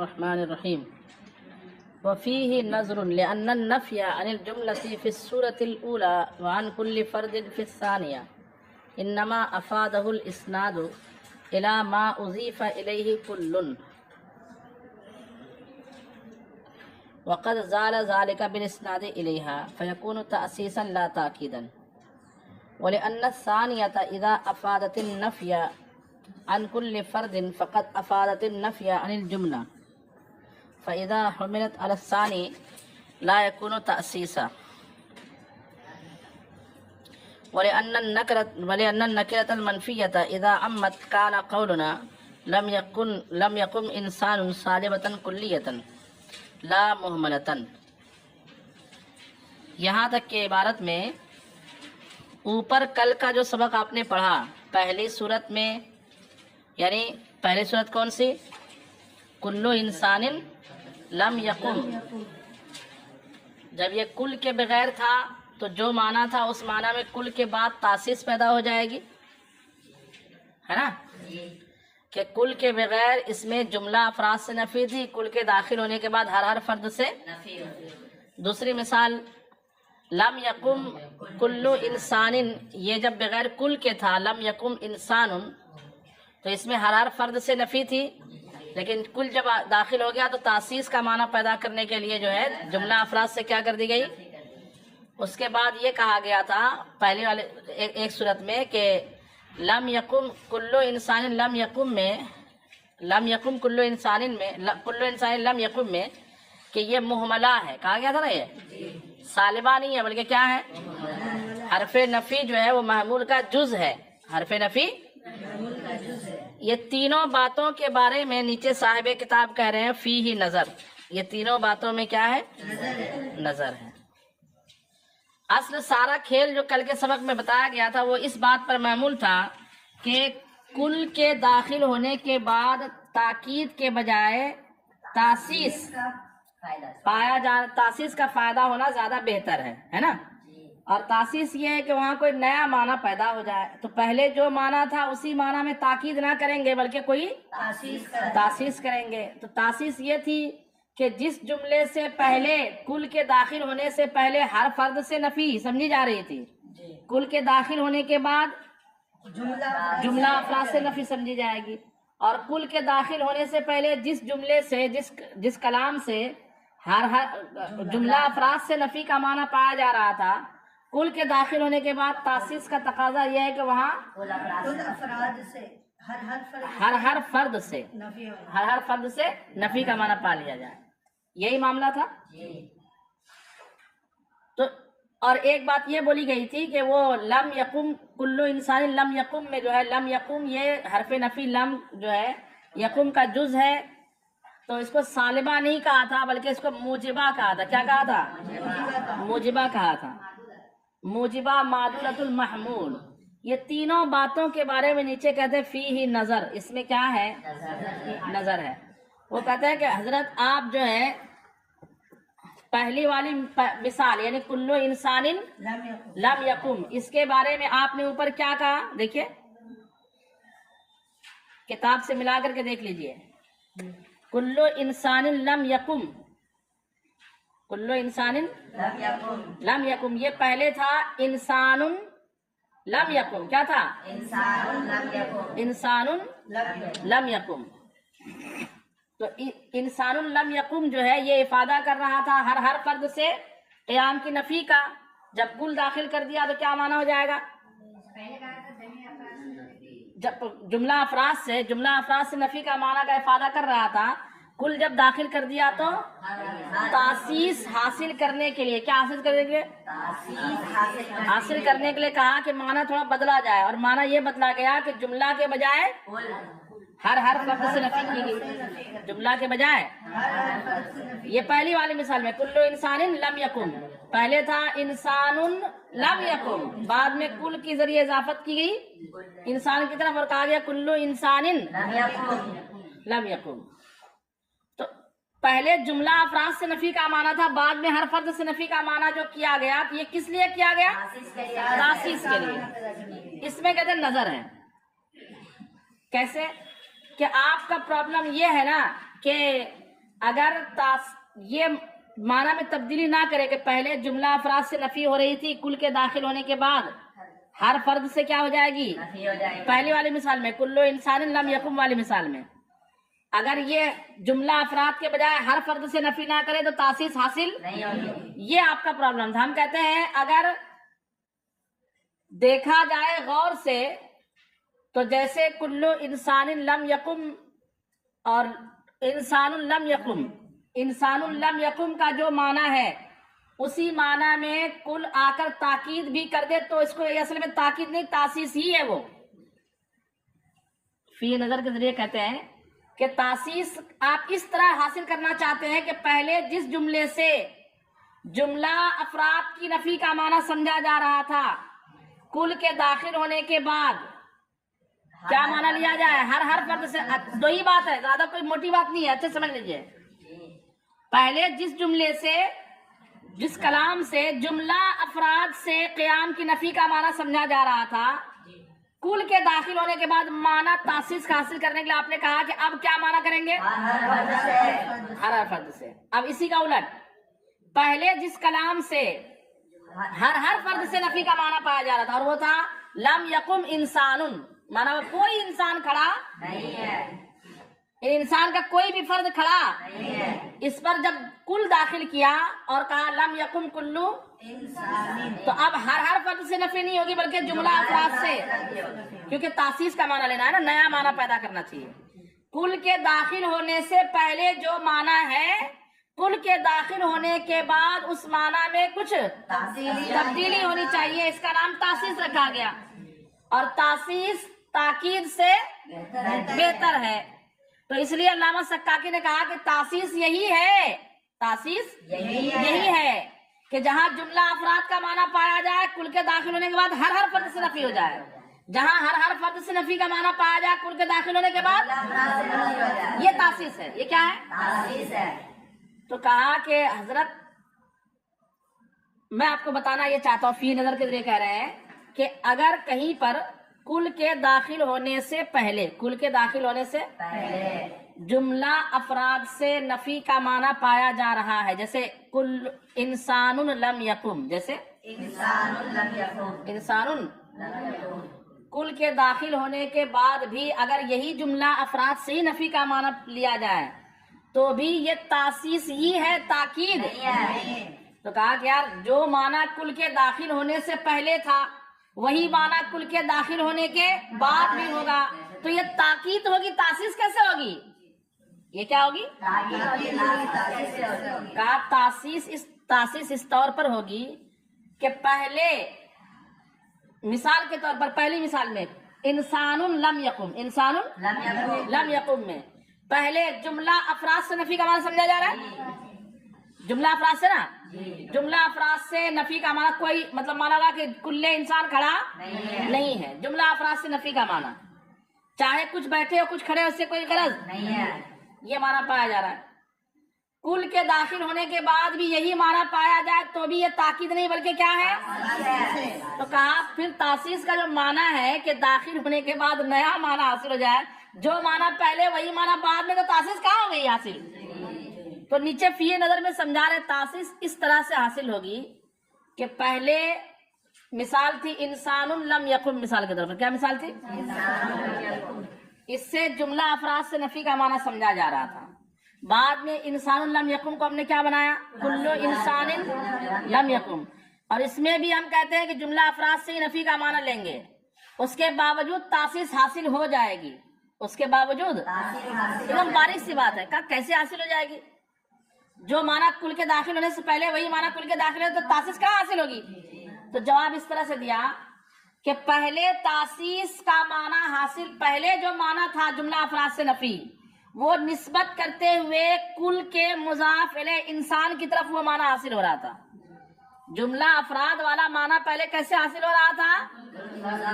الرحمن الرحيم. وفيه نظر لأن النفي عن الجملة في السورة الأولى وعن كل فرد في الثانية إنما أفاده الإسناد إلى ما أضيف إليه كل، وقد زال ذلك بالإسناد إليها فيكون تأسيسا لا تأكيدا. ولأن الثانية إذا أفادت النفي عن كل فرد فقد أفادت النفي عن الجملة، فإذا حملت على الثاني لا يكون تأسيسا. ولأن النكرة المنفية إذا عمت كان قولنا لم يكن إنسان سالبة كلية لا مهملة. یہاں تک کہ عبارت میں اوپر کل کا جو سبق آپ نے پڑھا پہلی صورت میں، یعنی پہلی صورت کون سی؟ کلو انسان لم یقم. جب یہ کل کے بغیر تھا تو جو معنی تھا اس معنی میں کل کے بعد تاسیس پیدا ہو جائے گی، ہے نا، کہ کل کے بغیر اس میں جملہ افراد سے نفی تھی، کل کے داخل ہونے کے بعد ہر فرد سے نفی. دوسری مثال لم یقم کلو انسان، یہ جب بغیر کل کے تھا لم یقم انسان تو اس میں ہر فرد سے نفی تھی، لیکن کل جب داخل ہو گیا تو تاسیس کا معنی پیدا کرنے کے لیے جو ہے جملہ افراد سے کیا کر دی گئی. اس کے بعد یہ کہا گیا تھا پہلی والے ایک صورت میں کہ لم یقم کلو انسان لم یقم میں، لم یقم کلو انسان میں، کلو انسان لم یقم میں کہ یہ محملہ ہے، کہا گیا تھا نا، یہ سالبہ نہیں ہے بلکہ کیا ہے، حرف نفی جو ہے وہ محمول کا جز ہے، حرف نفی. یہ تینوں باتوں کے بارے میں نیچے صاحب کتاب کہہ رہے ہیں فیہ نظر، یہ تینوں باتوں میں کیا ہے، نظر ہے. اصل سارا کھیل جو کل کے سبق میں بتایا گیا تھا وہ اس بات پر معمول تھا کہ کل کے داخل ہونے کے بعد تاکید کے بجائے تاسیس پایا جانا، تاسیس کا فائدہ ہونا زیادہ بہتر ہے نا. اور تاسیس یہ ہے کہ وہاں کوئی نیا معنی پیدا ہو جائے تو پہلے جو معنی تھا اسی معنی میں تاکید نہ کریں گے بلکہ کوئی تاسیس کریں گے. تو تاسیس یہ تھی کہ جس جملے سے پہلے کل کے داخل ہونے سے پہلے ہر فرد سے نفی سمجھی جا رہی تھی، کل کے داخل ہونے کے بعد جملہ افراد سے نفی سمجھی جائے گی، اور کل کے داخل ہونے سے پہلے جس جملے سے جس کلام سے ہر جملہ افراد سے نفی کا معنی پایا جا رہا تھا، کل کے داخل ہونے کے بعد تاسیس کا تقاضا یہ ہے کہ وہاں ہر فرد سے نفی کا معنی پا لیا جائے. یہی معاملہ تھا. تو اور ایک بات یہ بولی گئی تھی کہ وہ لم یقم کلو انسان لم یقم میں جو ہے لم یقم یہ حرف نفی لم جو ہے یقم کا جز ہے، تو اس کو سالبہ نہیں کہا تھا بلکہ اس کو موجبہ کہا تھا. کیا کہا تھا؟ موجبہ کہا تھا. موجبہ معدولۃ المحمول. یہ تینوں باتوں کے بارے میں نیچے کہتے ہیں فیہ نظر، اس میں کیا ہے، نظر ہے. وہ کہتے ہیں کہ حضرت آپ جو ہے پہلی والی مثال یعنی کلو انسان لم یقم، اس کے بارے میں آپ نے اوپر کیا کہا، دیکھیے کتاب سے ملا کر کے دیکھ لیجئے. کلو انسان لم یقم، کلو انسان لم یقم، یہ پہلے تھا انسان لم یقم. کیا تھا؟ انسان لم یقم. تو انسان لم یقم جو ہے یہ افادہ کر رہا تھا ہر فرد سے قیام کی نفی کا. جب کل داخل کر دیا تو کیا معنی ہو جائے گا، جب جملہ افراد سے نفی کا معنی کا افادہ کر رہا تھا، کل جب داخل کر دیا تو تاسیس حاصل کرنے کے لیے کیا حاصل کرنے کے لیے حاصل کرنے کے لیے کہا کہ معنی تھوڑا بدلا جائے، اور معنی یہ بدلا گیا کہ جملہ کے بجائے ہر فرد سے نفی کی گئی، جملہ کے بجائے. یہ پہلی والی مثال میں کلو انسان لم یقم، پہلے تھا انسان لم یقم، بعد میں کل کی ذریعے اضافت کی گئی انسان کی طرف اور کہا گیا کلو انسان لم یقم. تو پہلے جملہ افراد سے نفی کا معنی تھا، بعد میں ہر فرد سے نفی کا معنی جو کیا گیا، یہ کس لیے کیا گیا، تاسیس کے لیے. اس میں کہتے ہیں نظر ہے. کیسے کہ آپ کا پرابلم یہ ہے نا کہ اگر یہ معنی میں تبدیلی نہ کرے کہ پہلے جملہ افراد سے نفی ہو رہی تھی، کل کے داخل ہونے کے بعد ہر فرد سے کیا ہو جائے گی؟ پہلی والی مثال میں کلو انسان لم یقم والی مثال میں اگر یہ جملہ افراد کے بجائے ہر فرد سے نفی نہ کرے تو تاسیس حاصل نہیں ہوگی۔ یہ آپ کا پرابلم تھا۔ ہم کہتے ہیں اگر دیکھا جائے غور سے تو جیسے کلو انسان لم یقم اور انسان لم یقم، انسان لم یقم کا جو معنی ہے اسی معنی میں کل آ کر تاکید بھی کر دے تو اس کو اصل میں تاکید نہیں تاسیس ہی ہے۔ وہ فی نظر کے ذریعے کہتے ہیں کہ تاسیس آپ اس طرح حاصل کرنا چاہتے ہیں کہ پہلے جس جملے سے جملہ افراد کی نفی کا معنی سمجھا جا رہا تھا، کل کے داخل ہونے کے بعد کیا معنی لیا جائے؟ ہر فرد سے۔ دو ہی بات ہے، زیادہ کوئی موٹی بات نہیں ہے، اچھے سمجھ لیجئے۔ پہلے جس جملے سے، جس کلام سے جملہ افراد سے قیام کی نفی کا معنی سمجھا جا رہا تھا، کل کے داخل ہونے کے بعد معنی تاسیس کا حاصل کرنے کے لیے آپ نے کہا کہ اب کیا معنی کریں گے؟ ہر فرد سے۔ اب اسی کا الٹ، پہلے جس کلام سے ہر فرد سے نفی کا معنی پایا جا رہا تھا اور وہ تھا لم یقم انسان، معنی کوئی انسان کھڑا نہیں ہے، انسان کا کوئی بھی فرد کھڑا نہیں ہے، اس پر جب کل داخل کیا اور کہا لم یقم کلو انسان، تو اب ہر فرد سے نفی نہیں ہوگی بلکہ جملہ افراد سے، کیونکہ تاسیس کا معنی لینا ہے نا، نیا معنی پیدا کرنا چاہیے۔ کل کے داخل ہونے سے پہلے جو معنی ہے، کل کے داخل ہونے کے بعد اس معنی میں کچھ تبدیلی ہونی چاہیے، اس کا نام تاسیس رکھا گیا، اور تاسیس تاکید سے بہتر ہے۔ تو اس لیے علامہ سکاکی نے کہا کہ تاسیس یہی ہے، تاسیس یہی ہے کہ جہاں جملہ افراد کا معنی پایا جائے، کل کے داخل ہونے کے بعد ہر فرد سے نفی ہو جائے، جہاں ہر فرد سے نفی کا معنی پایا جائے کل کے داخل ہونے کے بعد، یہ تاسیس ہے۔ یہ کیا ہے؟ تاسیس ہے۔ تو کہا کہ حضرت میں آپ کو بتانا یہ چاہتا ہوں، فی نظر کے ذریعے کہہ رہے ہیں کہ اگر کہیں پر کل کے داخل ہونے سے پہلے، کل کے داخل ہونے سے پہلے جملہ افراد سے نفی کا معنی پایا جا رہا ہے، جیسے کل انسان لم یقم، جیسے انسان کل کے داخل ہونے کے بعد بھی اگر یہی جملہ افراد سے ہی نفی کا معنی لیا جائے تو بھی یہ تاسیس ہی ہے، تاکید نہیں۔ تو کہا کہ یار جو معنی کل کے داخل ہونے سے پہلے تھا وہی معنی کل کے داخل ہونے کے بعد بھی ہوگا، تو یہ تاکید ہوگی، تاسیس کیسے ہوگی؟ یہ کیا ہوگی؟ کہا تاسیس اس طور پر ہوگی کہ پہلے مثال کے طور پر، پہلی مثال میں انسان لم یقم، انسان لم یقم میں پہلے جملہ افراد سے نفی کا معنی سمجھا جا رہا ہے، جملہ افراد سے نا، جملہ افراد سے نفی کا معنی کوئی مطلب مانا ہوگا کہ کل انسان کھڑا نہیں ہے، جملہ افراد سے نفی کا معنی چاہے کچھ بیٹھے ہو کچھ کھڑے ہو، اس سے کوئی غرض نہیں ہے، یہ معنی پایا جا رہا ہے۔ کل کے داخل ہونے کے بعد بھی یہی معنی پایا جائے تو بھی یہ تاکید نہیں بلکہ کیا ہے؟ تو کہا پھر تاسیس کا جو معنی ہے کہ داخل ہونے کے بعد نیا معنی حاصل ہو جائے، جو معنی پہلے وہی معنی بعد میں، تو تاسیس کہاں ہو گئی حاصل؟ تو نیچے فی نظر میں سمجھا رہے تاسیس اس طرح سے حاصل ہوگی کہ پہلے مثال تھی انسان لم یقم، مثال کے طور پر کیا مثال تھی؟ اس سے جملہ افراد سے نفی کا معنی سمجھا جا رہا تھا، بعد میں انسان لم یقم کو ہم نے کیا بنایا؟ کلو انسان لم یقم، اور اس میں بھی ہم کہتے ہیں کہ جملہ افراد سے ہی نفی کا معنی لیں گے، اس کے باوجود تاسیس حاصل ہو جائے گی، اس کے باوجود ایک دم باریک سی بات ہے، کیسے حاصل ہو جائے گی؟ جو معنی کل کے داخل ہونے سے پہلے وہی معنی کل کے داخل ہونے تو تاسیس کہاں حاصل ہوگی؟ تو جواب اس طرح سے دیا کہ پہلے تاسیس کا معنی حاصل، پہلے جو معنی تھا جملہ افراد سے نفی، وہ نسبت کرتے ہوئے کل کے مضاف الیہ انسان کی طرف وہ معنی حاصل ہو رہا تھا۔ جملہ افراد والا معنی پہلے کیسے حاصل ہو رہا تھا؟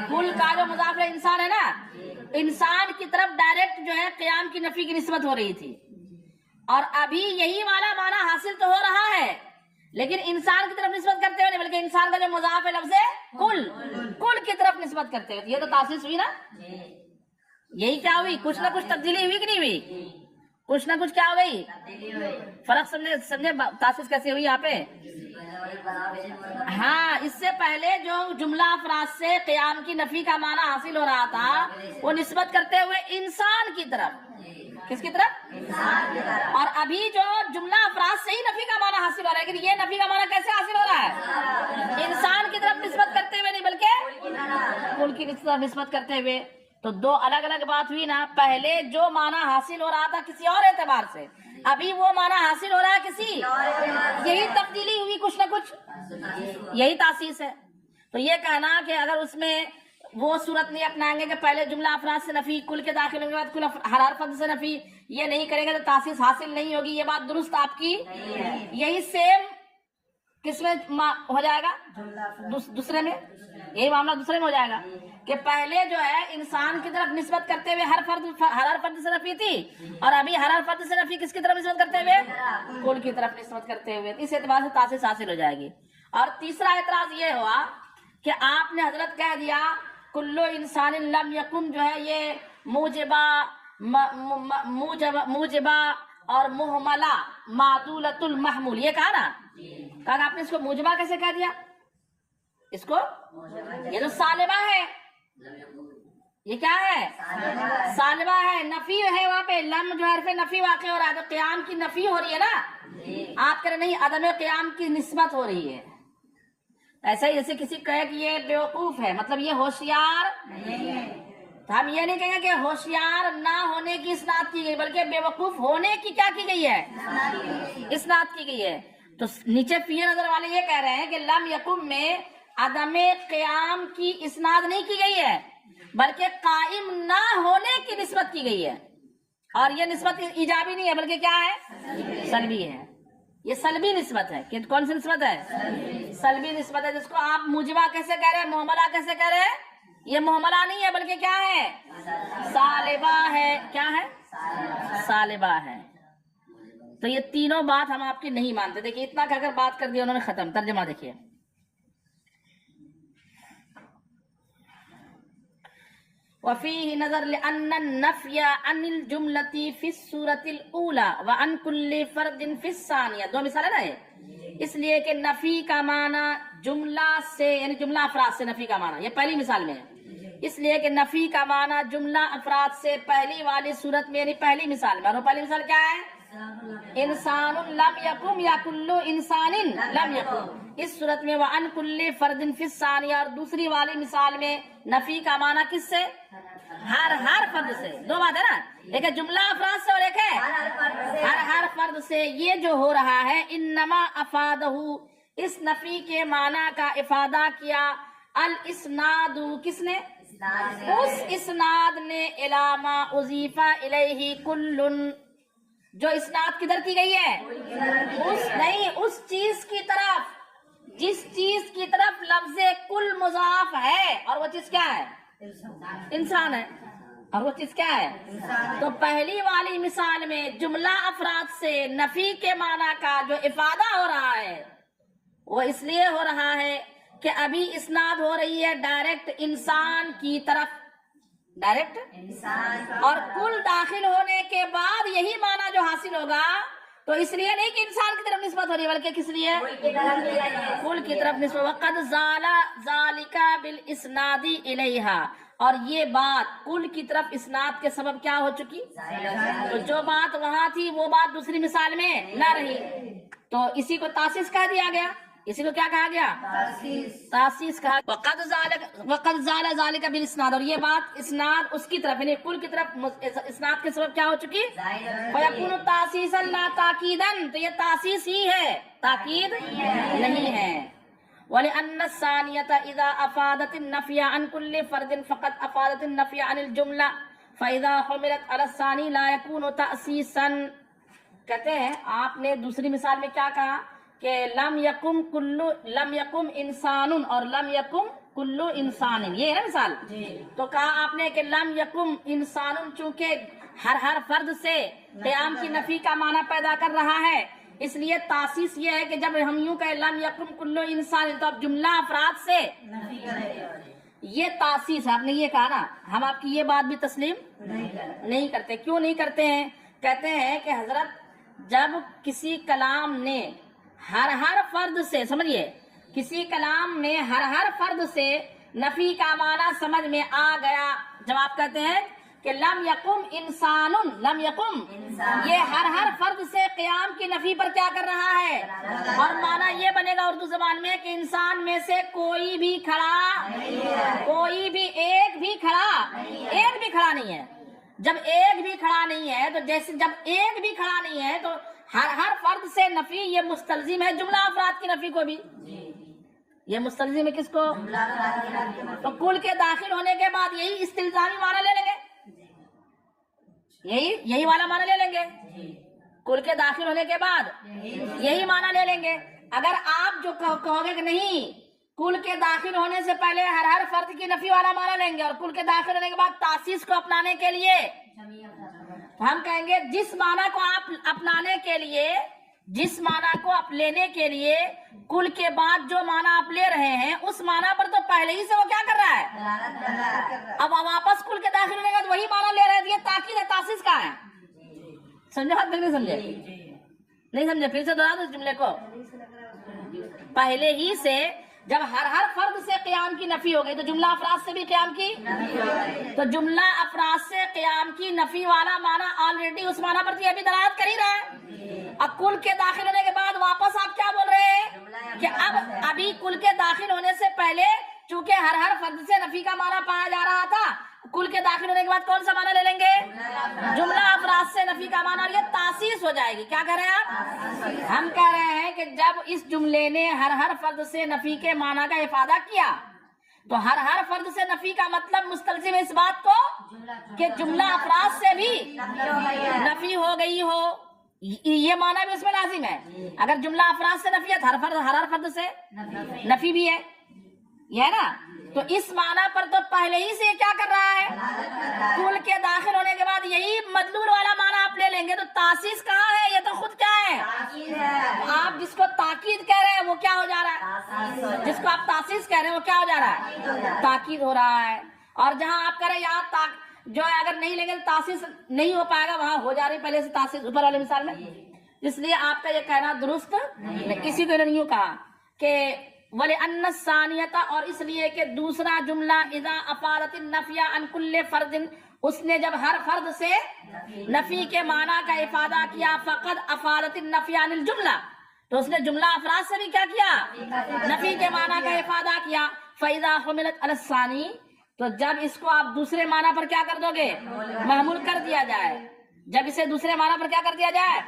کل کا جو مضاف الیہ انسان ہے نا، انسان کی طرف ڈائریکٹ جو ہے قیام کی نفی کی نسبت ہو رہی تھی، اور ابھی یہی والا معنی حاصل تو ہو رہا ہے لیکن انسان کی طرف نسبت کرتے ہوئے نہیں، بلکہ انسان کا جو مضاف ہے لفظ کل کی طرف نسبت کرتے ہوئے، یہ تو تاسیس ہوئی نا۔ یہی کیا ہوئی؟ کچھ نہ کچھ تبدیلی ہوئی کہ نہیں ہوئی؟ کچھ نہ کچھ کیا ہو گئی فرق. سمجھے تاسیس کیسے ہوئی یہاں پہ؟ ہاں اس سے پہلے جو جملہ افراد سے قیام کی نفی کا معنی حاصل ہو رہا تھا وہ نسبت کرتے ہوئے انسان کی طرف. کس کی طرف؟ اور ابھی جو جملہ افراد سے ہی نفی کا معنی حاصل ہو رہا ہے. لیکن یہ نفی کا معنی کیسے حاصل ہو رہا ہے؟ انسان کی طرف نسبت کرتے ہوئے نہیں بلکہ کل کی طرف نسبت کرتے ہوئے. تو دو الگ الگ بات ہوئی نا. پہلے جو معنی حاصل ہو رہا تھا کسی اور اعتبار سے, ابھی وہ معنی حاصل ہو رہا ہے کسی, یہی تبدیلی ہوئی کچھ نہ کچھ, یہی تاسیس ہے. تو یہ کہنا کہ اگر اس میں وہ صورت نہیں اپنائیں گے کہ پہلے جملہ افراد سے نفی, کل کے داخل ہونے کے بعد کل ہر حرف سے نفی, یہ نہیں کریں گے تو تاسیس حاصل نہیں ہوگی. یہ بات درست آپ کی. یہی سیم کس میں ہو جائے گا؟ دوسرے میں. یہی معاملہ دوسرے میں ہو جائے گا کہ پہلے جو ہے انسان کی طرف نسبت کرتے ہوئے ہر فرد سے نفی تھی, اور ابھی ہر فرد سے نفی کس کی طرف نسبت کرتے ہوئے؟ کل کی طرف نسبت کرتے ہوئے. اس اعتبار سے تاسیس حاصل ہو جائے گی. اور تیسرا اعتراض یہ ہوا کہ آپ نے حضرت کہہ دیا کلو انسان لم یکن جو ہے یہ موجبہ اور محملہ معدولۃ المحمول, یہ کہا نا. کہا آپ نے اس کو موجبہ کیسے کہہ دیا؟ اس کو یہ تو سالبہ ہے. یہ کیا ہے؟ سالبہ ہے, نفی ہے. وہاں پہ لم جو حرف نفی واقع ہو رہا ہے تو قیام کی نفی ہو رہی ہے نا. آپ کہہ رہے نہیں, عدم قیام کی نسبت ہو رہی ہے. ایسا ہی جیسے کسی کہے کہ یہ بیوقوف ہے, مطلب یہ ہوشیار نہیں ہے. تو ہم یہ نہیں کہیں گے کہ ہوشیار نہ ہونے کی اسناد کی گئی, بلکہ بیوقوف ہونے کی کیا کی گئی ہے؟ اسناد کی گئی ہے. تو نیچے فی نظر والے یہ کہہ رہے ہیں کہ لم یکم میں عدم قیام کی اسناد نہیں کی گئی ہے, بلکہ قائم نہ ہونے کی نسبت کی گئی ہے. اور یہ نسبت ایجابی نہیں ہے بلکہ کیا ہے؟ سلبی ہے. یہ سلبی نسبت ہے. کہ کون سی نسبت ہے؟ سلبی نسبت ہے, جس کو آپ موجبہ کیسے کہہ رہے ہیں, محملہ کیسے کہہ رہے ہیں. یہ محملہ نہیں ہے بلکہ کیا ہے؟ سالبہ ہے. کیا ہے؟ سالبہ ہے. تو یہ تینوں بات ہم آپ کی نہیں مانتے. دیکھیے اتنا کہہ کر بات کر دیا انہوں نے, ختم. ترجمہ دیکھیے. وفيه نظر لأن النفي عن الجملة في السورة الأولى وعن كل فرد في الثانية. دو مثال ہے نا یہ, اس لیے کہ نفی کا معنی جملہ سے یعنی جملہ افراد سے نفی کا معنی, یہ پہلی مثال میں ہے. اس لیے کہ نفی کا معنی جملہ افراد سے پہلی والی صورت میں یعنی پہلی مثال میں. اور وہ پہلی مثال کیا ہے؟ انسان لم یکم یا کلو انسان لم یکم. اس صورت میں وعن کل فرد فی الثانیہ, اور دوسری والی مثال میں نفی کا معنی کس سے؟ ہر فرد سے. دو بات ہے نا, ایک ہے جملہ افراد سے اور ایک ہے ہر فرد سے. یہ جو ہو رہا ہے انما افادہ, اس نفی کے معنی کا افادہ کیا الاسناد, کس نے؟ اس اسناد نے علامہ اضیف الیہ کل, جو اسناد کدھر کی گئی ہے؟ اس چیز کی طرف جس چیز کی طرف لفظ کل مضاف ہے, اور وہ چیز کیا ہے؟ انسان ہے. اور وہ چیز کیا ہے؟ تو پہلی والی مثال میں جملہ افراد سے نفی کے معنی کا جو افادہ ہو رہا ہے وہ اس لیے ہو رہا ہے کہ ابھی اسناد ہو رہی ہے ڈائریکٹ انسان کی طرف, ڈائریکٹ انسان, اور کل داخل ہونے کے بعد یہی معنی جو حاصل ہوگا. تو اس لیے نہیں کہ انسان کی طرف نسبت ہو رہی ہے بلکہ کس لیے؟ کل کی طرف نسبت. وقد زال ذالک بالاسناد الیہا, اور یہ بات کل کی طرف اسناد کے سبب کیا ہو چکی؟ تو جو بات وہاں تھی وہ بات دوسری مثال میں نہ رہی. تو اسی کو تاسیس کہہ دیا گیا. اسی کو کیا کہا گیا؟ تاسیس کہا. وقد زال ذالک بالاسناد, اور یہ بات اسناد اس کی طرف یعنی کل کی طرف اسناد کے سبب کیا ہو چکی؟ فیکون تاسیسا لا تاکیدا, تو یہ تاسیس ہی ہے, تاکید نہیں ہے. ولأن الثانية إذا أفادت النفي عن كل فرد فقد أفادت النفي عن الجملة فإذا حملت على الثاني لا يكون تأسيسا. کہتے ہیں آپ نے دوسری مثال میں کیا کہا کہ لم یکم انسان اور لم یکم کلو انسان, یہ ہے نا مثال. تو کہا آپ نے کہ لم یکم انسان چونکہ ہر فرد سے قیام کی نفی کا معنی پیدا کر رہا ہے, اس لیے تاسیس یہ ہے کہ جب ہم یوں کہیں لم یکم کلو انسان تو اب جملہ افراد سے نفی کرے. یہ تاسیس آپ نے یہ کہا نا, ہم آپ کی یہ بات بھی تسلیم نہیں کرتے. کیوں نہیں کرتے ہیں؟ کہتے ہیں کہ حضرت جب کسی کلام نے ہر فرد سے، سمجھیے، کسی کلام میں ہر فرد سے نفی کا معنی سمجھ میں آ گیا، جب آپ کہتے ہیں کہ لم یقم انسان، لم یقم، یہ ہر فرد سے قیام کی نفی پر کیا کر رہا ہے، اور معنی یہ بنے گا اردو زبان میں کہ انسان میں سے کوئی بھی کھڑا، کوئی بھی ایک بھی کھڑا نہیں ہے۔ جب ایک بھی کھڑا نہیں ہے تو جیسے جب ایک بھی کھڑا نہیں ہے تو ہر فرد سے نفی یہ مستلزم ہے جملہ افراد کی نفی کو بھی، یہ مستلزم ہے کس کو؟ تو کل کے داخل ہونے کے بعد یہی استلزامی معنی لے لیں گے، یہی والا معنی لے لیں گے، کل کے داخل ہونے کے بعد یہی معنی لے لیں گے۔ اگر آپ جو کہو گے کہ نہیں، کل کے داخل ہونے سے پہلے ہر فرد کی نفی والا معنی لیں گے اور کل کے داخل ہونے کے بعد تاسیس کو اپنانے کے لیے ہم کہیں گے جس معنی کو آپ اپنانے کے لیے، جس معنی کو آپ لینے کے لیے کل کے بعد جو معنی آپ لے رہے ہیں اس معنی پر تو پہلے ہی سے وہ کیا کر رہا ہے، اب واپس کل کے داخل ہونے کے بعد وہی معنی لے رہے ہیں، یہ تاکید ہے، تاسیس کا ہے۔ سمجھے بات؟ نہیں سمجھے؟ نہیں سمجھے؟ پھر سے دوہرا دو اس جملے کو۔ پہلے ہی سے جب ہر فرد سے قیام کی نفی ہو گئی تو جملہ افراد سے بھی قیام کی، تو جملہ افراد سے قیام کی نفی والا معنی آلریڈی اس معنی پر یہ بھی دلالت کر ہی رہا ہے۔ اب کل کے داخل ہونے کے بعد واپس آپ کیا بول رہے ہیں کہ ابھی کل کے داخل ہونے سے پہلے چونکہ ہر فرد سے نفی کا معنی پایا جا رہا تھا، کل کے داخل ہونے کے بعد کون سا معنی لے لیں گے؟ جملہ افراد سے نفی کا معنی، اور یہ تاسیس ہو جائے گی۔ کیا کہہ رہے ہیں آپ؟ ہم کہہ رہے ہیں کہ جب اس جملے نے ہر فرد سے نفی کے معنی کا افادہ کیا تو ہر فرد سے نفی کا مطلب مستلزم اس بات کو کہ جملہ افراد سے بھی نفی ہو گئی ہو، یہ معنی بھی اس میں لازم ہے۔ اگر جملہ افراد سے نفی ہے تو ہر فرد سے نفی بھی ہے، یہ ہے نا؟ تو اس معنی پر تو پہلے ہی سے کیا کر رہا ہے، کل کے داخل ہونے کے بعد یہی مدلول والا معنی آپ لے لیں گے، تو تاسیس کہاں ہے؟ یہ تو خود کیا ہے، آپ جس کو تاکید کہہ رہے ہیں وہ کیا ہو جا رہا ہے، جس کو آپ تاسیس کہہ رہے ہیں وہ کیا ہو جا رہا ہے، تاکید ہو رہا ہے۔ اور جہاں آپ کہہ رہے ہیں یہاں جو ہے اگر نہیں لیں گے تو تاسیس نہیں ہو پائے گا، وہاں ہو جا رہی پہلے سے تاسیس اوپر والے مثال میں، اس لیے آپ کا یہ کہنا درست نہیں۔ کسی کو نہیں کہا کہ وَلِأَنَّ الثَّانِيَةَ، اور اس لیے کہ دوسرا جملہ اذا افادت النفی عن کل فرد، اس نے جب ہر فرد سے نفی کے معنی کا افادہ کیا، فقد افادت النفی عن الجملہ، تو اس نے جملہ افراد سے بھی کیا کیا، نفی کے معنی کا افادہ کیا۔ فَإِذَا حُمِلَتْ عَلَى الثَّانِي، تو جب اس کو آپ دوسرے معنی پر کیا کر دو گے، محمول کر دیا جائے، جب اسے دوسرے معنی پر کیا کر دیا جائے،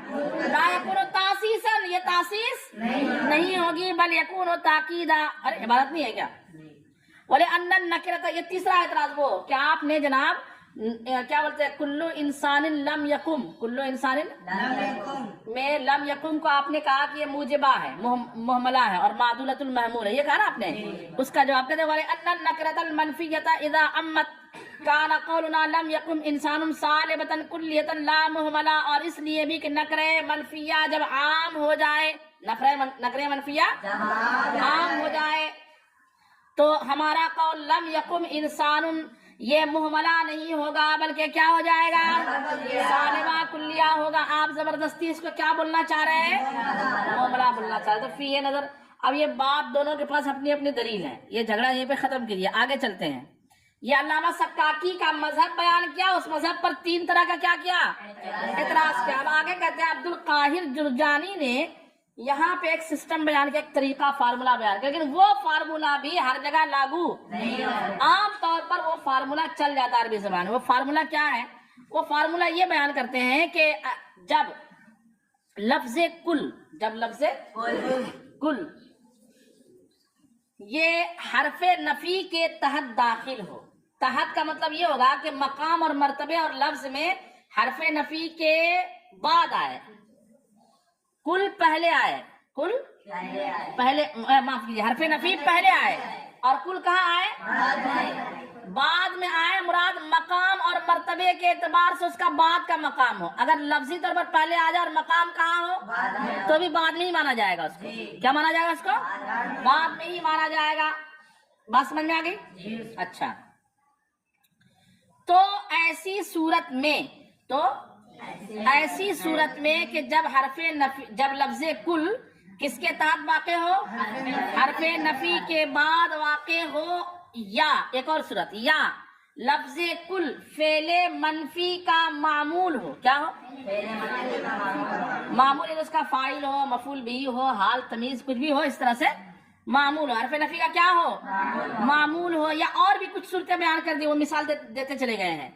لا یکون تاسیساً، یہ تاسیس نہیں ہوگی، بل یکون تاکیدا، ارے عبارت نہیں ہے کیا، وَلِأَنَّ النَّكِرَةَ، یہ تیسرا اعتراض وہ کہ آپ نے جناب کیا بولتے ہیں، کلو انسان لم یکم، کلو انسان میں لم یکم کو آپ نے کہا کہ یہ موجبہ ہے، محملہ ہے اور معدولۃ المحمول ہے، یہ کہا نا آپ نے، اس کا جواب کہتے ہیں وَلِأَنَّ النَّكِرَةَ الْمَنْفِيَّةَ إِذَا عَمَّتْ کان قولنا لم یکم انسان صالبۃ کلیۃ لا محملہ، اور اس لیے بھی کہ نکرے منفیہ جب عام ہو جائے، نکرے منفیہ عام ہو جائے تو ہمارا قول لم یکم انسان یہ محملہ نہیں ہوگا بلکہ کیا ہو جائے گا، صالبہ کلیہ ہوگا۔ آپ زبردستی اس کو کیا بولنا چاہ رہے ہیں، محملہ بولنا چاہ رہے ہیں، تو فی نظر اب یہ بات دونوں کے پاس اپنی اپنی دلیل ہے، یہ جھگڑا یہیں پہ ختم کیجیے، آگے چلتے ہیں۔ یہ علامہ سکاکی کا مذہب بیان کیا، اس مذہب پر تین طرح کا کیا اعتراض کیا۔ اب آگے کہتے ہیں عبد القاہر جرجانی نے یہاں پہ ایک سسٹم بیان کیا، ایک طریقہ، فارمولہ بیان کیا، لیکن وہ فارمولہ بھی ہر جگہ لاگو عام طور پر وہ فارمولہ چل جاتا ہے عربی زبان میں۔ وہ فارمولہ کیا ہے، وہ فارمولہ یہ بیان کرتے ہیں کہ جب لفظ کل، جب لفظ کل یہ حرف نفی کے تحت داخل ہو، تحت کا مطلب یہ ہوگا کہ مقام اور مرتبے اور لفظ میں حرف نفی کے بعد آئے، کل پہلے آئے، کل پہلے، معاف کیجیے، حرف نفی پہلے آئے اور کل کہاں آئے، بعد میں آئے، مراد مقام اور مرتبے کے اعتبار سے اس کا بعد کا مقام ہو۔ اگر لفظی طور پر پہلے آ جائے اور مقام کہاں ہو تو بھی بعد میں ہی مانا جائے گا اس کو، کیا مانا جائے گا اس کو، بعد میں ہی مانا جائے گا۔ بات سمجھ میں آ گئی؟ اچھا، تو ایسی صورت میں تو ایسی صورت میں کہ جب حرف نفی، جب لفظ کل کس کے تحت واقع ہو؟ حرف نفی کے بعد واقع ہو، یا ایک اور صورت، یا لفظ کل فعل منفی کا معمول ہو. کیا ہو؟ معمول ہے، اس کا فاعل ہو، مفعول بھی ہو، حال تمیز کچھ بھی ہو، اس طرح سے معمول ہو. حرف نفی کا کیا ہو؟ معمول ہو. یا اور بھی کچھ صورتیں بیان کر دی، وہ مثال دیتے چلے گئے ہیں.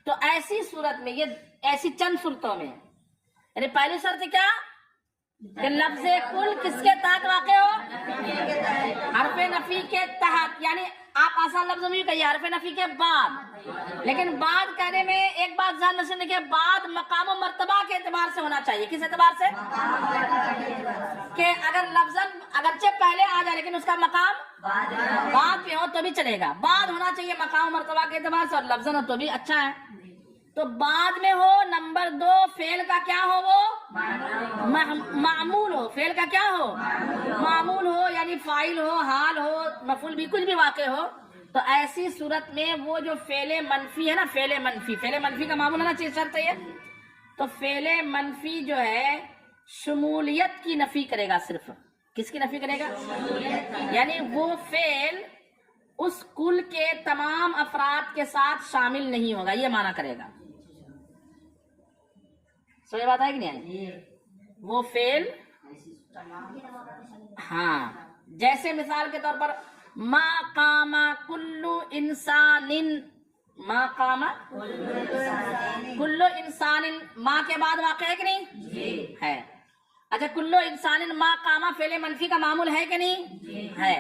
تو ایسی صورت میں، یہ ایسی چند صورتوں میں، یعنی پہلی شرط کیا کہ لفظ کل کس کے تحت واقع ہو؟ حرف نفی کے تحت. یعنی آپ آسان لفظ میں کہیے حرف نفی کے بعد، لیکن بعد کہنے میں ایک بات ذہن نشین کے بعد مقام و مرتبہ کے اعتبار سے ہونا چاہیے. کس اعتبار سے؟ کہ اگر لفظ اگرچہ پہلے آ جائے لیکن اس کا مقام بعد میں ہو تو بھی چلے گا. بعد ہونا چاہیے مقام و مرتبہ کے اعتبار سے، اور لفظ ہو تو بھی اچھا ہے. تو بعد میں ہو. نمبر 2، فعل کا کیا ہو؟ وہ معمول ہو. فعل کا کیا ہو؟ معمول ہو، یعنی فاعل ہو، حال ہو، مفعول بھی کچھ بھی واقع ہو. تو ایسی صورت میں وہ جو فعل منفی ہے نا، فعل منفی کا معمول ہونا چاہیے، شرط ہے. تو فعل منفی جو ہے شمولیت کی نفی کرے گا. صرف کس کی نفی کرے گا؟ یعنی وہ فعل اس کل کے تمام افراد کے ساتھ شامل نہیں ہوگا، یہ معنی کرے گا. سمجھ بات ہے کہ نہیں؟ وہ فعل، ہاں، جیسے مثال کے طور پر ما قام کل انسان، ما قام کل انسان، ما کے بعد واقع ہے کہ نہیں؟ ہے. اچھا، کل انسان ما قام فعل منفی کا معمول ہے کہ نہیں؟ ہے.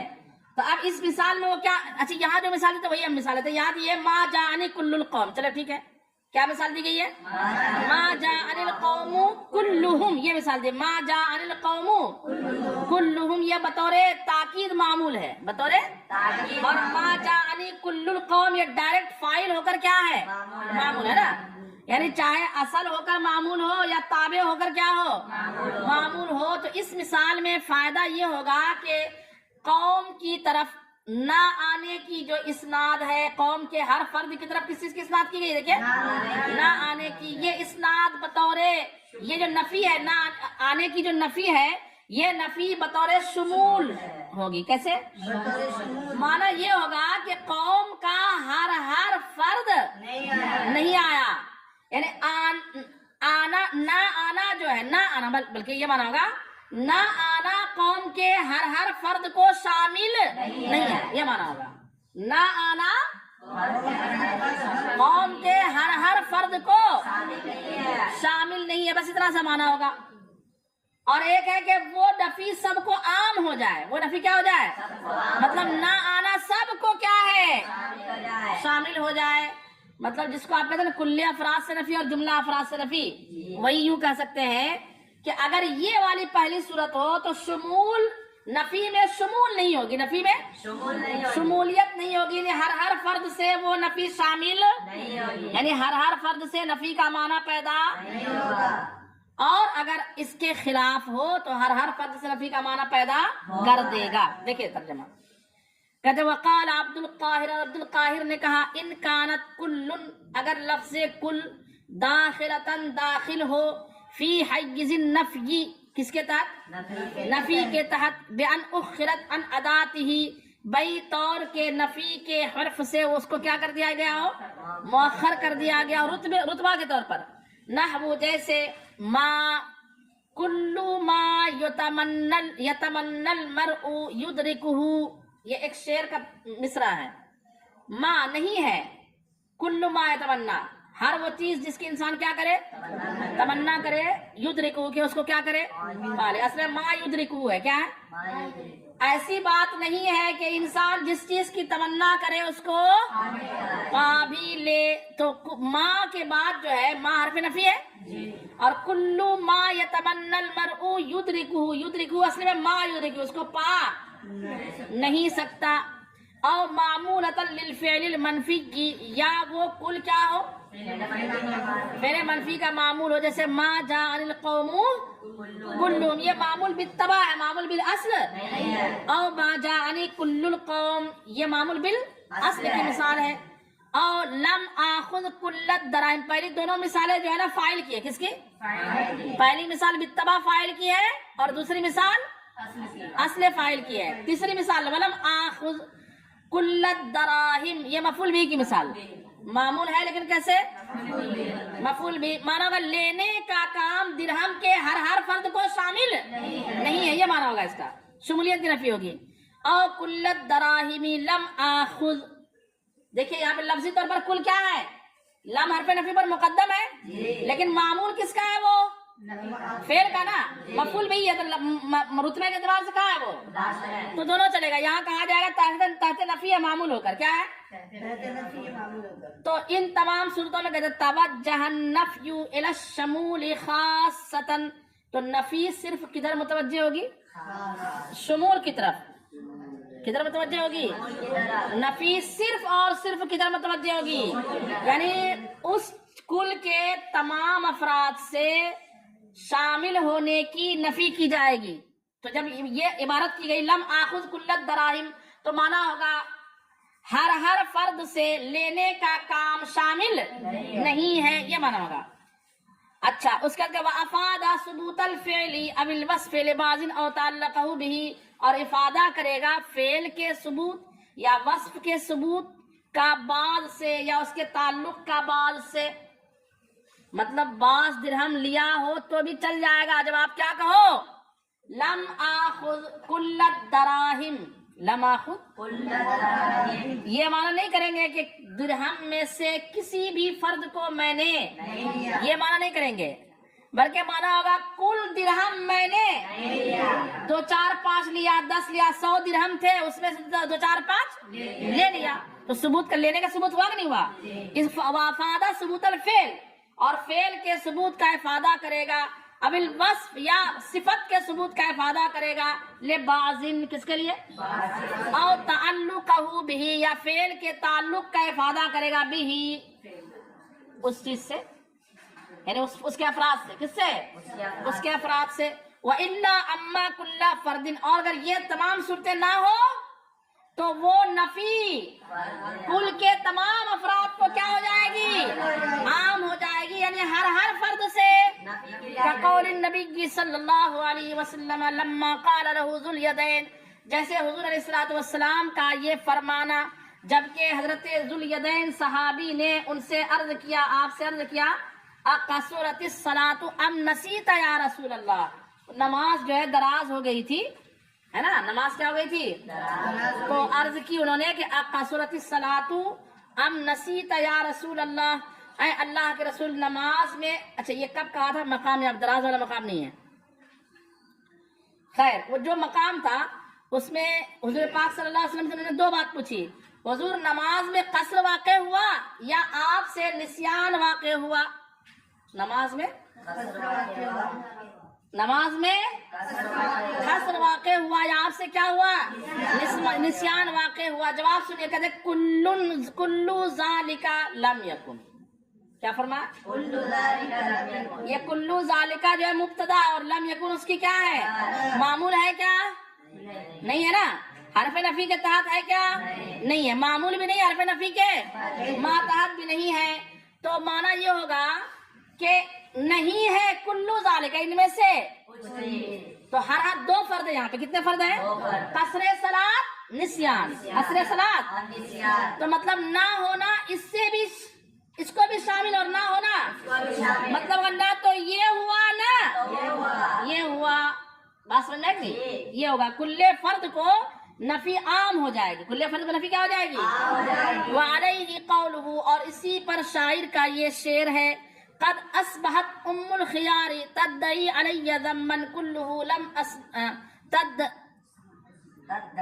تو اب اس مثال میں وہ کیا، اچھا یہاں جو مثال ہے تو وہی ہم مثال ہے. یاد یہ ما جاءنی کل القوم، چلو ٹھیک ہے. کیا مثال دی گئی ہے؟ ما جاءنی القوم کلہم، یہ مثال دی. ما جاءنی القوم کلہم یہ بطور تاکید معمول ہے، بطور تاکید. اور ما جاءنی کل القوم یہ ڈائریکٹ فاعل ہو کر کیا ہے؟ معمول ہے نا. یعنی چاہے اصل ہو کر معمول ہو یا تابع ہو کر کیا ہو؟ معمول ہو. تو اس مثال میں فائدہ یہ ہوگا کہ قوم کی طرف نہ آنے کی جو اسناد ہے، قوم کے ہر فرد کی طرف کس چیز کی اسناد کی گئی؟ دیکھیں، نہ آنے کی. یہ اسناد بطور، یہ جو نفی ہے، نہ آنے کی جو نفی ہے، یہ نفی بطور شمول ہوگی. کیسے؟ معنی یہ ہوگا کہ قوم کا ہر فرد نہیں آیا. یعنی آنا، نہ آنا جو ہے، نہ آنا، بلکہ یہ معنی ہوگا نہ آنا قوم کے ہر فرد کو شامل نہیں ہے، یہ معنی ہوگا. نہ آنا قوم کے ہر فرد کو شامل نہیں ہے، بس اتنا سا معنی ہوگا. اور ایک ہے کہ وہ نفی سب کو عام ہو جائے. وہ نفی کیا ہو جائے؟ مطلب نہ آنا سب کو کیا ہے؟ شامل ہو جائے. مطلب جس کو آپ کہتے ہیں کلیہ افراد سے نفی اور جملہ افراد سے نفی، وہی یوں کہہ سکتے ہیں کہ اگر یہ والی پہلی صورت ہو تو شمول، نفی میں شمول نہیں ہوگی، نفی میں شمولیت نہیں ہوگی. یعنی ہر فرد سے وہ نفی شامل نہیں ہوگی، یعنی ہر فرد سے نفی کا معنی پیدا نہیں ہوگا. اور اگر اس کے خلاف ہو تو ہر فرد سے نفی کا معنی پیدا کر دے گا. دیکھیں ترجمہ کہتے وقال عبد القاہر نے کہا ان کانت کل، اگر لفظ کل داخلتاً داخل ہو فی حیز النفی، کس کے تحت؟ نفی کے تحت. بان اخرت عن اداتہ، بئی طور کے نفی کے حرف سے اس کو کیا کر دیا گیا ہو؟ مؤخر کر دیا گیا رتبہ کے طور پر. نحو جیسے ما کل ما یتمنى المرء یدرکہ، یہ ایک شعر کا مصرع ہے. ما نہیں ہے، کل ما یتمنى، ہر وہ چیز جس کی انسان کیا کرے؟ تمنا کرے. یدرکو کہ اس کو کیا کرے؟ پالے. اصل میں ما یدرکو ہے، کیا ہے؟ ایسی بات نہیں ہے کہ انسان جس چیز کی تمنا کرے اس کو پا بھی لے. تو ما کے بعد جو ہے ما حرف نفی ہے، اور کلو ما یتمنى المرء یدرکو، یدرکو اصل میں ما یدرکو، اس کو پا نہیں سکتا. اور معمولۃ للفعل المنفی کی، یا وہ کل کیا ہو؟ فعل منفی کا معمول ہو. جیسے ما جاءنی القوم کلہم، یہ معمول بالطبع ہے، معمول بالاصل. اور ما جاءنی کل القوم، یہ معمول بالاصل کی مثال ہے. اور لم آخذ کلت دراہم، پہلی دونوں مثالیں جو ہے نا فاعل کی ہے، کس کی؟ پہلی مثال بالتبع فاعل کی ہے اور دوسری مثال اصل فاعل کی ہے. تیسری مثال ولم آخذ کلت دراہم، یہ مفعول بھی کی مثال، معمول ہے لیکن کیسے؟ مفعول بھی. مانا ہوگا لینے کا کام درہم کے ہر فرد کو شامل نہیں ہے، یہ مانا ہوگا اس کا، شمولیت کی نفی ہوگی. او کلت دراہمی لم آخذ، دیکھیے یہاں پہ لفظی طور پر کل کیا ہے؟ لم حرف نفی پر مقدم ہے، لیکن معمول کس کا ہے؟ وہ فعل کا نا، مفعول بھی ہے تو رتبے کے اعتبار سے کہا ہے وہ، تو دونوں چلے گا. یہاں کہا جائے گا تحت نفی ہے معمول ہو کر، کیا ہے؟ تو ان تمام صورتوں میں کہتے ہیں توجہ النفی الی الشمول خاصۃ، تو نفی صرف کدھر متوجہ ہوگی؟ شمول کی طرف. کدھر متوجہ ہوگی؟ نفی صرف اور صرف کدھر متوجہ ہوگی؟ یعنی اس کل کے تمام افراد سے شامل ہونے کی نفی کی جائے گی. تو جب یہ عبارت کی گئی لم آخذ کلت دراہم، تو مانا ہوگا ہر فرد سے لینے کا کام شامل نہیں ہے، یہ مانا ہوگا. اچھا اس کا افادہ ثبوت الفعل اب الوصف لبعض او تعلقہ به، اور افادہ کرے گا فعل کے ثبوت یا وصف کے ثبوت کا بعض سے یا اس کے تعلق کا بعض سے. مطلب بعض درہم لیا ہو تو بھی چل جائے گا جب آپ کیا کہو لم آخذ کلت دراہم، لم آخذ کلت دراہم، یہ معنی نہیں کریں گے کہ درہم میں سے کسی بھی فرد کو میں نے، یہ معنی نہیں کریں گے، بلکہ معنی ہوگا کل درہم میں نے 2 4 5 لیا، 10 لیا، 100 درہم تھے اس میں سے 2 4 5 لے لیا. تو ثبوت کا لینے کا ثبوت ہوا کہ نہیں ہوا؟ اس افادہ ثبوت الفعل، اور فعل کے ثبوت کا افادہ کرے گا اب الوصف یا صفت کے ثبوت کا افادہ کرے گا لبعضن، کس کے لیے؟ او تعلقہ بھی، یا فعل کے تعلق کا افادہ کرے گا بھی، اس چیز سے، یعنی اس کے افراد سے. کس سے؟ اس کے افراد سے. وَإِلَّا أَمَّا كُلَّ فَرْدٍ، اور اگر یہ تمام صورتیں نہ ہو تو وہ نفی کل کے تمام افراد کو کیا ہو جائے گی؟ عام ہو جائے گی، یعنی ہر فرد سے. کقول النبی صلی اللہ علیہ وسلم لما قال له ذو الیدین، جیسے حضور علیہ الصلوۃ والسلام کا یہ فرمانا جبکہ حضرت ذو الیدین صحابی نے ان سے عرض کیا، آپ سے عرض کیا اقصرت الصلاۃ ام نسیت یا رسول اللہ، نماز جو ہے دراز ہو گئی تھی، ہے نا، نماز کیا ہو گئی تھی؟ تو عرض کی انہوں نے کہ اقصرت الصلاۃ ام نسیت یا رسول اللہ، اے اللہ کے رسول نماز میں، اچھا یہ کب کہا تھا؟ مقام اب دراز والا مقام نہیں ہے. خیر وہ جو مقام تھا اس میں حضور پاک صلی اللہ علیہ وسلم سے انہوں نے 2 بات پوچھی، حضور نماز میں قصر واقع ہوا یا آپ سے نسیان واقع ہوا؟ نماز میں قصر واقع ہوا یا آپ سے کیا ہوا؟ نسیان واقع ہوا. جواب سنیے، کہتے کلو ذالک لم یکن، کیا فرمایا؟ یہ کلو ذالکہ جو ہے مبتدا اور لم یکن اس کی کیا ہے؟ معمول ہے کیا؟ نہیں ہے نا. حرف نفی کے تحت ہے کیا؟ نہیں ہے. معمول بھی نہیں، حرف نفی کے ماتحت بھی نہیں ہے. تو معنی یہ ہوگا کہ نہیں ہے کلو ذالکہ ان میں سے. تو ہر 2 فرد ہے، یہاں پہ کتنے فرد ہیں؟ قصر صلاۃ، نسیان. قصر صلاۃ تو مطلب نہ ہونا، اس سے بھی اس کو بھی شامل، اور نہ ہونا مطلب نہ تو یہ ہوا نہ یہ ہوا. بات سمجھ میں گئی؟ یہ ہوگا کل فرد کو نفی عام ہو جائے گی، کل فرد کو نفی کیا ہو جائے گی؟ وعلیہ قولہ، اور اسی پر شاعر کا یہ شعر ہے قد اصبحت ام الخيار تدعي علي ذما كله لم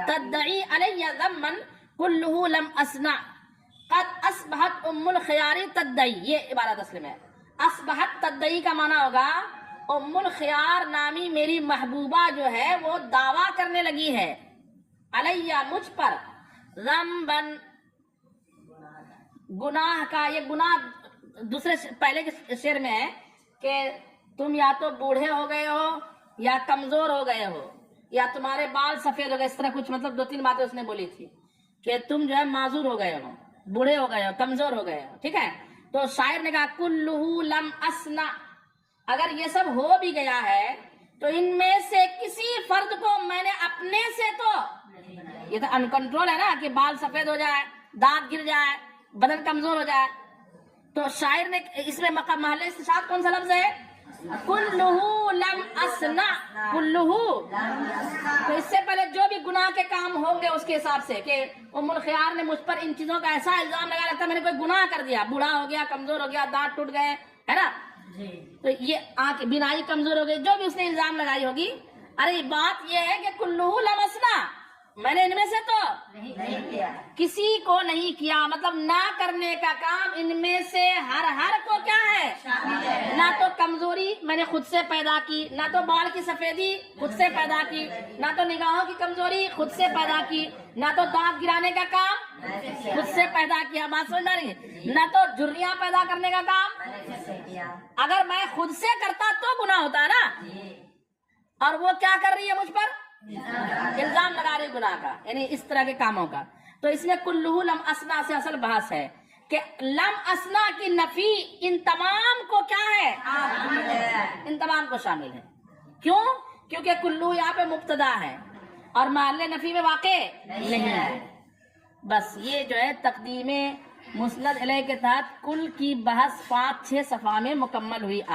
تدعي علي ذما كله لم اصنع. قد اصبحت ام الخيار تدعي، یہ عبارت اصل میں اصبحت تدعی کا معنی ہوگا ام الخيار نامی میری محبوبہ جو ہے وہ دعویٰ کرنے لگی ہے علیہ مجھ پر، ذنبا گناہ کا. یہ گناہ دوسرے پہلے کے شعر میں ہے کہ تم یا تو بوڑھے ہو گئے ہو یا کمزور ہو گئے ہو یا تمہارے بال سفید ہو گئے، اس طرح کچھ مطلب 2 3 باتیں اس نے بولی تھی کہ تم جو ہے معذور ہو گئے ہو. بوڑھے ہو گئے ہو، کمزور ہو گئے ہو، ٹھیک ہے. تو شاعر نے کہا کلہ لم اسنا، اگر یہ سب ہو بھی گیا ہے تو ان میں سے کسی فرد کو میں نے اپنے سے تو، یہ تو انکنٹرول ہے نا کہ بال سفید ہو جائے، دانت گر جائے، بدن کمزور ہو جائے. تو شاعر نے اس میں محل استشہاد کون سا لفظ ہے؟ کلہ لم اسنا، کلہ. تو اس سے پہلے جو بھی گناہ کے کام ہوں گے اس کے حساب سے کہ ام الخیار نے مجھ پر ان چیزوں کا ایسا الزام لگا، لگتا میں نے کوئی گناہ کر دیا، بوڑھا ہو گیا، کمزور ہو گیا، دانت ٹوٹ گئے، ہے نا، تو یہ آنکھ بینائی کمزور ہو گئی، جو بھی اس نے الزام لگائی ہوگی. ارے بات یہ ہے کہ کلہ لم اسنا، میں نے ان میں سے تو کسی کو نہیں کیا، مطلب نہ کرنے کا کام ان میں سے ہر کو کیا ہے؟ نہ تو کمزوری میں نے خود سے پیدا کی، نہ تو بال کی سفیدی خود سے پیدا کی، نہ تو نگاہوں کی کمزوری خود سے پیدا کی، نہ تو دانت گرانے کا کام خود سے پیدا کیا. بات سمجھ رہی ہے؟ نہ تو جھریاں پیدا کرنے کا کام، اگر میں خود سے کرتا تو گناہ ہوتا نا، اور وہ کیا کر رہی ہے مجھ پر؟ الزام لگا رہی گناہ کا، یعنی اس طرح کے کاموں کا. تو اس میں کلہ لم اسنا سے اصل بحث ہے کہ لم اسنا کی نفی ان تمام کو کیا ہے؟ ان تمام کو شامل ہے. کیوں؟ کیونکہ کلہ یہاں پہ مبتدا ہے اور محل نفی میں واقع نہیں ہے. بس یہ جو ہے تقدیم مسند علیہ کے تحت کل کی بحث 5-6 صفحہ میں مکمل ہوئی آج.